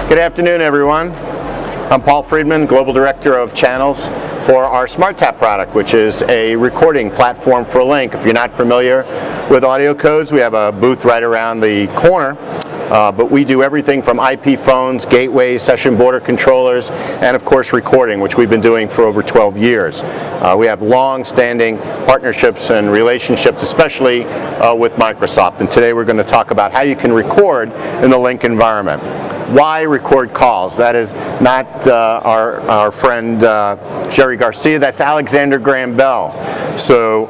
Good afternoon, everyone. I'm Paul Friedman, Global Director of Channels for our SmartTAP product, which is a recording platform for Link. If you're not familiar with AudioCodes, we have a booth right around the corner. But we do everything from IP phones, gateways, session border controllers, and of course recording, which we've been doing for over 12 years. We have long-standing partnerships and relationships, especially with Microsoft. And today we're going to talk about how you can record in the Link environment. Why record calls? That is not our friend Jerry Garcia, that's Alexander Graham Bell. So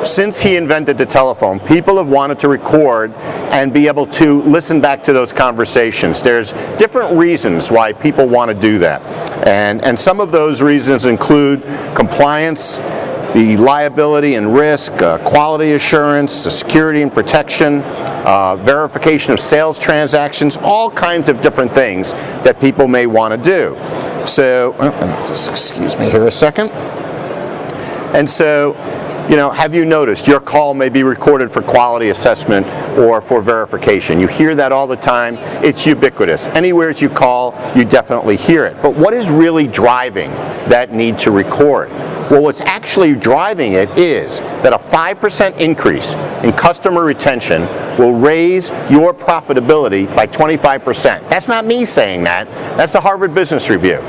since he invented the telephone, people have wanted to record and be able to listen back to those conversations. There's different reasons why people want to do that. And some of those reasons include compliance, the liability and risk, quality assurance, security and protection, verification of sales transactions, all kinds of different things that people may want to do. So, just excuse me here a second. And so, you know, have you noticed your call may be recorded for quality assessment or for verification? You hear that all the time. It's ubiquitous. Anywhere you call, you definitely hear it. But what is really driving that need to record? Well, what's actually driving it is that a 5% increase in customer retention will raise your profitability by 25%. That's not me saying that. That's the Harvard Business Review.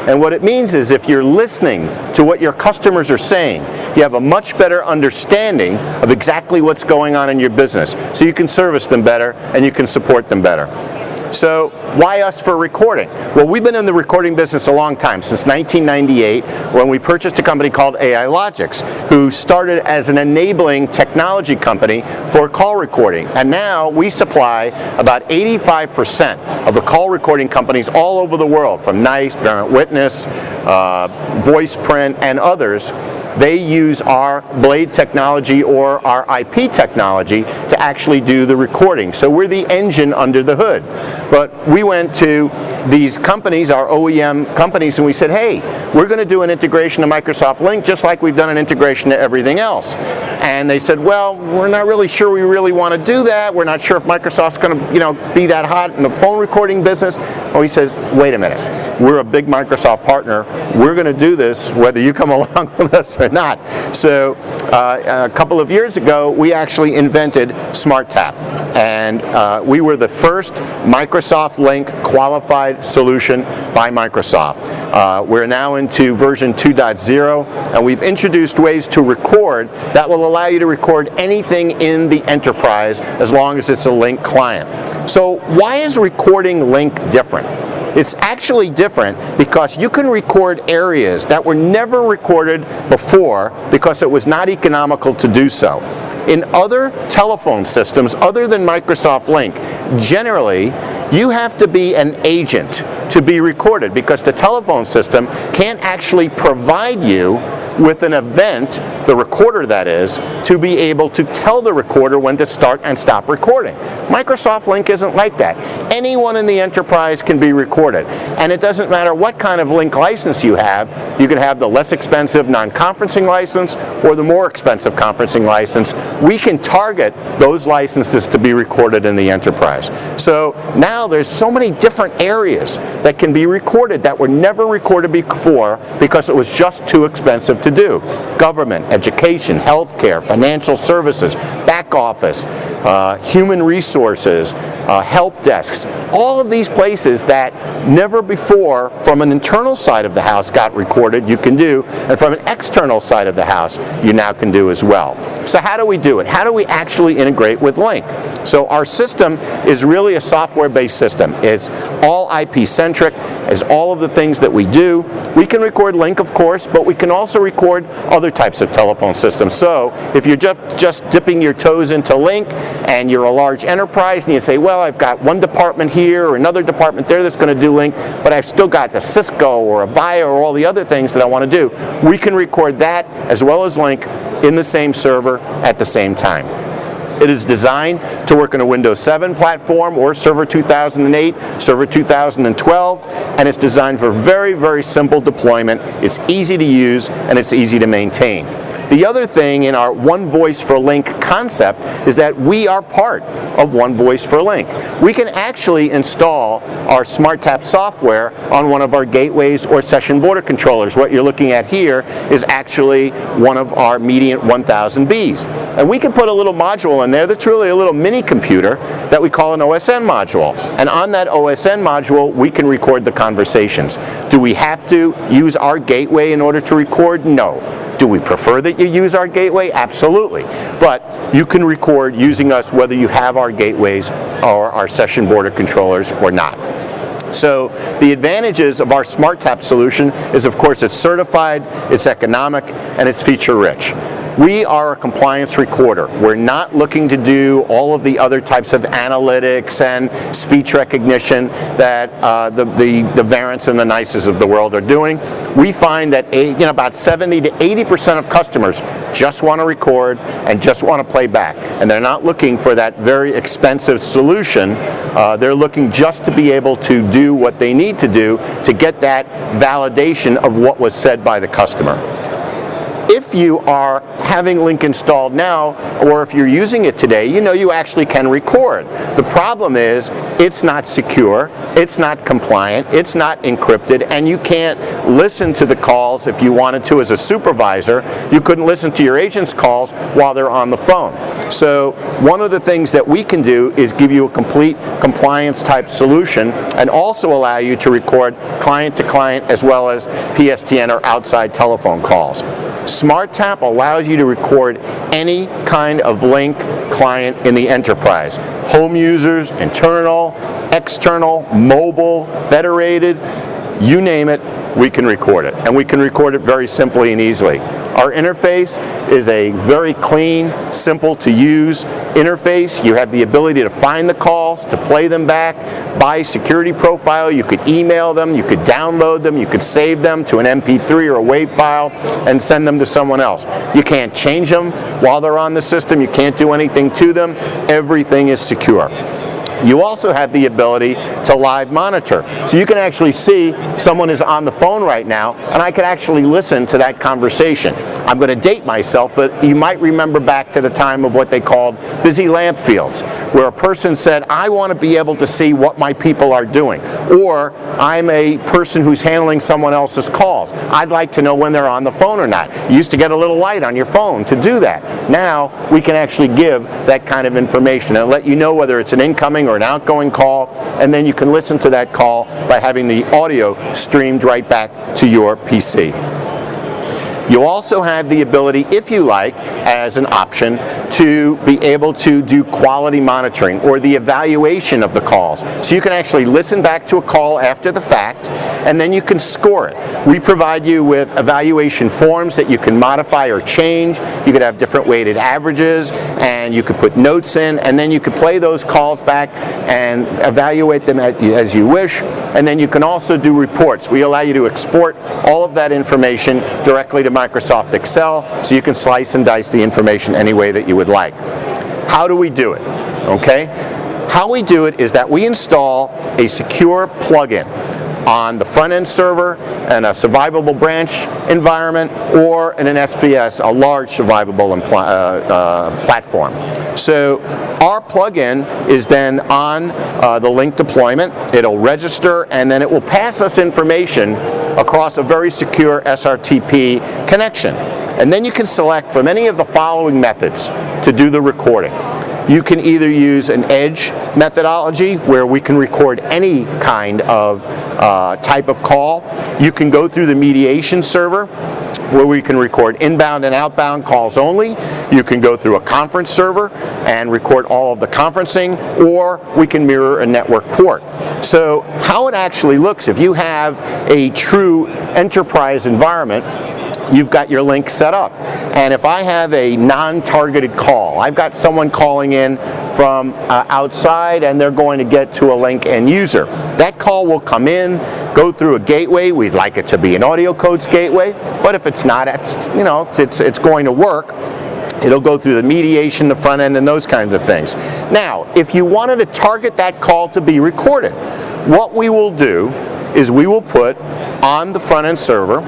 And what it means is if you're listening to what your customers are saying, you have a much better understanding of exactly what's going on in your business. So you can service them better and you can support them better. So why us for recording? Well, we've been in the recording business a long time, since 1998, when we purchased a company called AI Logics, who started as an enabling technology company for call recording. And now we supply about 85% of the call recording companies all over the world, from NICE, Verint Witness, VoicePrint, and others. They use our blade technology or our IP technology to actually do the recording. So we're the engine under the hood. But we went to these companies, our OEM companies, and we said, hey, we're going to do an integration to Microsoft Link just like we've done an integration to everything else. And they said, well, we're not really sure we really want to do that. We're not sure if Microsoft's going to, be that hot in the phone recording business. Well, he says, wait a minute. We're a big Microsoft partner. We're going to do this whether you come along with us or not. So a couple of years ago, we actually invented SmartTAP. And we were the first Microsoft Link qualified solution by Microsoft. We're now into version 2.0, and we've introduced ways to record that will allow you to record anything in the enterprise as long as it's a Link client. So why is recording Link different? It's actually different because you can record areas that were never recorded before because it was not economical to do so. In other telephone systems, other than Microsoft Link, generally you have to be an agent to be recorded because the telephone system can't actually provide you with an event, the recorder that is, to be able to tell the recorder when to start and stop recording. Microsoft Link isn't like that. Anyone in the enterprise can be recorded. And it doesn't matter what kind of Link license you have. You can have the less expensive non-conferencing license or the more expensive conferencing license. We can target those licenses to be recorded in the enterprise. So now there's so many different areas that can be recorded that were never recorded before because it was just too expensive to do. Government, education, healthcare, financial services, back office, human resources, help desks, all of these places that never before from an internal side of the house got recorded, you can do, and from an external side of the house, you now can do as well. So how do we do it? How do we actually integrate with Link? So our system is really a software-based system. It's all IP-centric, as all of the things that we do. We can record Link, of course, but we can also record other types of telephone systems. So if you're just dipping your toes into Link and you're a large enterprise and you say, well, I've got one department here or another department there that's going to do Link, but I've still got the Cisco or Avaya or all the other things that I want to do, we can record that as well as Link in the same server at the same time. It is designed to work on a Windows 7 platform or Server 2008, Server 2012, and it's designed for very, very simple deployment. It's easy to use and it's easy to maintain. The other thing in our One Voice for Link concept is that we are part of One Voice for Link. We can actually install our SmartTAP software on one of our gateways or session border controllers. What you're looking at here is actually one of our Mediant 1000Bs. And we can put a little module in there that's really a little mini computer that we call an OSN module. And on that OSN module, we can record the conversations. Do we have to use our gateway in order to record? No. Do we prefer that you use our gateway? Absolutely. But you can record using us whether you have our gateways or our session border controllers or not. So the advantages of our SmartTAP solution is, of course, it's certified, it's economic, and it's feature-rich. We are a compliance recorder. We're not looking to do all of the other types of analytics and speech recognition that the Verents and the NICEs of the world are doing. We find that about 70 to 80% of customers just want to record and just want to play back. And they're not looking for that very expensive solution. They're looking just to be able to do what they need to do to get that validation of what was said by the customer. If you are having Link installed now, or if you're using it today, you actually can record. The problem is it's not secure, it's not compliant, it's not encrypted, and you can't listen to the calls if you wanted to as a supervisor. You couldn't listen to your agent's calls while they're on the phone. So one of the things that we can do is give you a complete compliance type solution and also allow you to record client to client as well as PSTN or outside telephone calls. SmartTAP allows you to record any kind of Link client in the enterprise. Home users, internal, external, mobile, federated, you name it, we can record it. And we can record it very simply and easily. Our interface is a very clean, simple to use interface. You have the ability to find the calls, to play them back by security profile. You could email them, you could download them, you could save them to an MP3 or a WAV file and send them to someone else. You can't change them while they're on the system. You can't do anything to them. Everything is secure. You also have the ability to live monitor. So you can actually see someone is on the phone right now, and I can actually listen to that conversation. I'm going to date myself, but you might remember back to the time of what they called busy lamp fields, where a person said, I want to be able to see what my people are doing, or I'm a person who's handling someone else's calls. I'd like to know when they're on the phone or not. You used to get a little light on your phone to do that. Now we can actually give that kind of information and let you know whether it's an incoming or an outgoing call, and then you can listen to that call by having the audio streamed right back to your PC. You also have the ability, if you like, as an option, to be able to do quality monitoring or the evaluation of the calls. So you can actually listen back to a call after the fact, and then you can score it. We provide you with evaluation forms that you can modify or change. You could have different weighted averages, and you could put notes in, and then you could play those calls back and evaluate them as you wish. And then you can also do reports. We allow you to export all of that information directly to Microsoft Excel, so you can slice and dice the information any way that you would like. How do we do it? Okay? How we do it is that we install a secure plugin on the front-end server and a survivable branch environment, or in an SPS, a large survivable platform. So our plugin is then on the Link deployment. It'll register, and then it will pass us information across a very secure SRTP connection. And then you can select from any of the following methods to do the recording. You can either use an edge methodology, where we can record any kind of type of call. You can go through the mediation server, where we can record inbound and outbound calls only. You can go through a conference server and record all of the conferencing, or we can mirror a network port. So how it actually looks, if you have a true enterprise environment, you've got your Link set up. And if I have a non-targeted call, I've got someone calling in from outside, and they're going to get to a Link end user. That call will come in, go through a gateway. We'd like it to be an AudioCodes gateway, but if it's not, it's going to work. It'll go through the mediation, the front end, and those kinds of things. Now, if you wanted to target that call to be recorded, what we will do is we will put on the front end server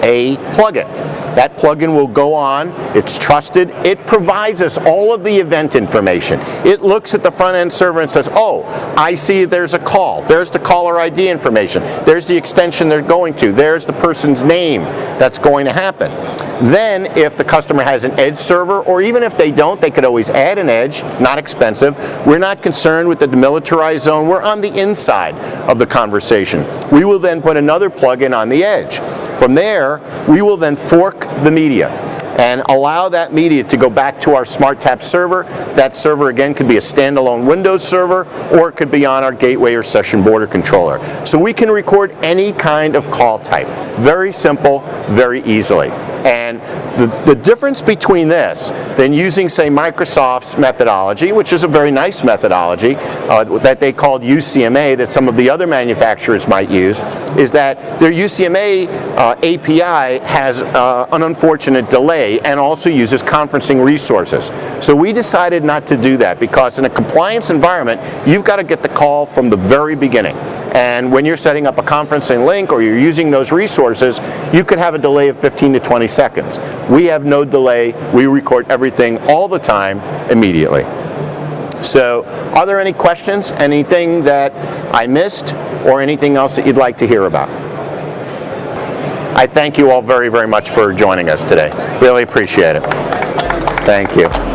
a plugin. That plugin will go on, it's trusted, it provides us all of the event information. It looks at the front end server and says, oh, I see there's a call, there's the caller ID information, there's the extension they're going to, there's the person's name that's going to happen. Then if the customer has an edge server, or even if they don't, they could always add an edge, not expensive. We're not concerned with the demilitarized zone, we're on the inside of the conversation. We will then put another plugin on the edge. From there, we will then fork the media and allow that media to go back to our SmartTAP server. That server, again, could be a standalone Windows server, or it could be on our gateway or session border controller. So we can record any kind of call type. Very simple, very easily. And the difference between this than using, say, Microsoft's methodology, which is a very nice methodology that they called UCMA, that some of the other manufacturers might use, is that their UCMA API has an unfortunate delay and also uses conferencing resources. So we decided not to do that, because in a compliance environment, you've got to get the call from the very beginning. And when you're setting up a conferencing link or you're using those resources, you could have a delay of 15 to 20 seconds. We have no delay. We record everything all the time immediately. So are there any questions, anything that I missed, or anything else that you'd like to hear about? I thank you all very, very much for joining us today. Really appreciate it. Thank you.